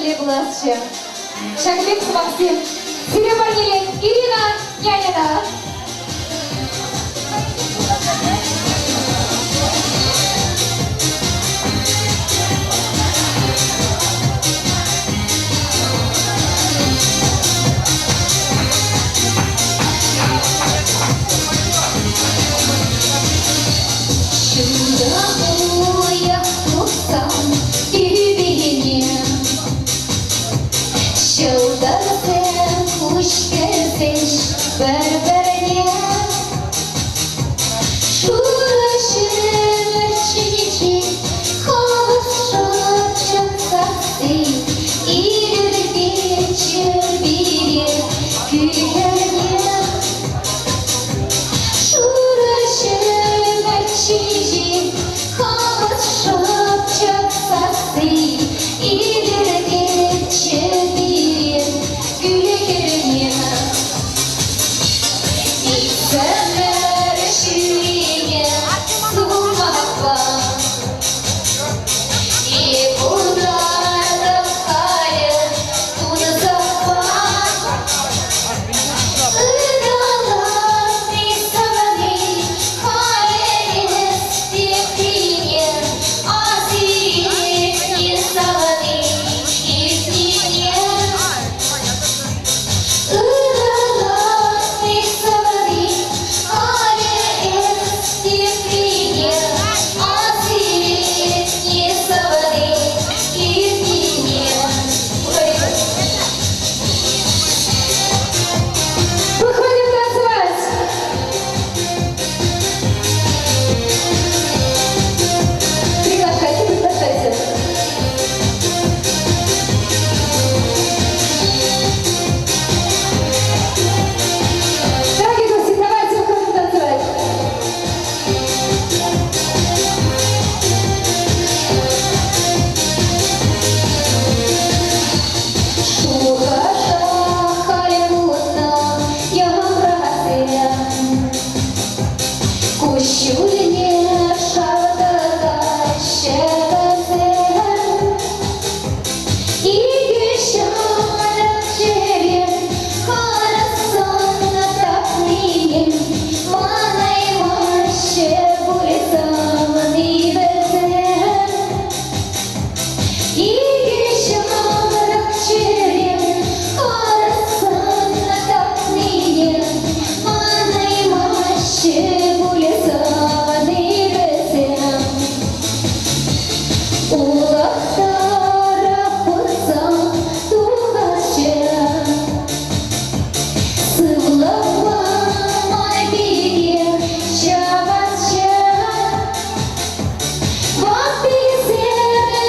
Глебовича, Шагбеков Максим, Серебрянилин Ирина Нянина. Чудовая вкуса перебегение, Шелдасы кушкезеш бір-біріне, Шурашын өрчінече, Қабыз шапшын сақсы, Ирірге чербере күйерне, Шурашын өрчінече, Қабыз шапшын сақсы, Ирірге чербере күйерне. Сәмір шүйене суғаққа, Бұлдардың қайы туны саққа, Үдалар бейсағаны қарес тектіне, Азиет не сағаны ертіне. Үдалар бейсағаны қарес тектіне, Азиет не сағаны ертіне. Выходим танцевать! Приглашайте, приглашайте. Дорогие гости, давайте выходим танцевать. Шухаша халемутна ямрасия, Кущуліне шавдага шевазен, Игішанық жебен қарасына тақлиен, Манай-машы бұлесамын ибізен. Игішанық жебен қарасына тақлиен, Манай-машы бұлесамын ибізен. Улақтары құтсам туғашы, Сылыма майбеге шабашы, Вақпезер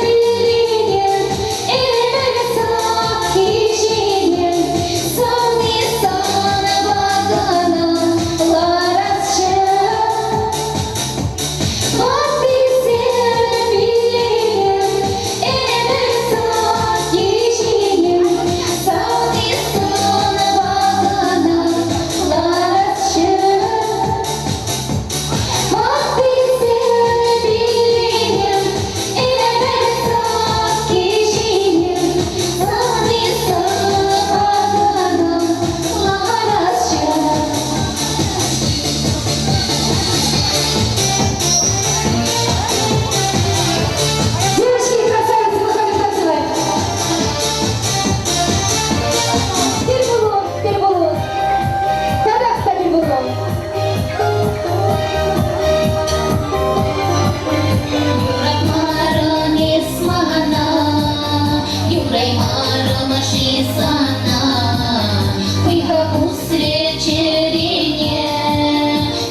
білінен әмірсақ кешенен, Саңы-саны бағына ларашы. Вақпезер білінен әмірсақ кешенен, Саңы-саны бағына ларашы. Вақпезер білінен әмірсақ кешенен, Саңы-саны бағына ларашы. Девочки и красавицы, выходим танцевать. Бельбулон, бельбулон. Казахста бельбулон. Юраймарым есмана, Юраймарым шисана, Кыйға пусре черене,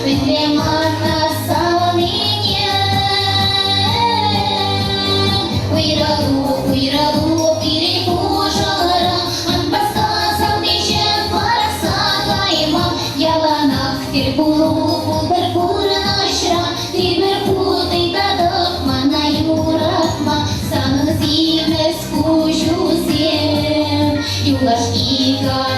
Күндемана саунине. Куйралу перепожара, Анбаска саудешен параса кайма, Яланақ тербулу пулдар курнашра, Тибір путы тадық мана юратма, Саңыз емес күшусен, Юлаш ика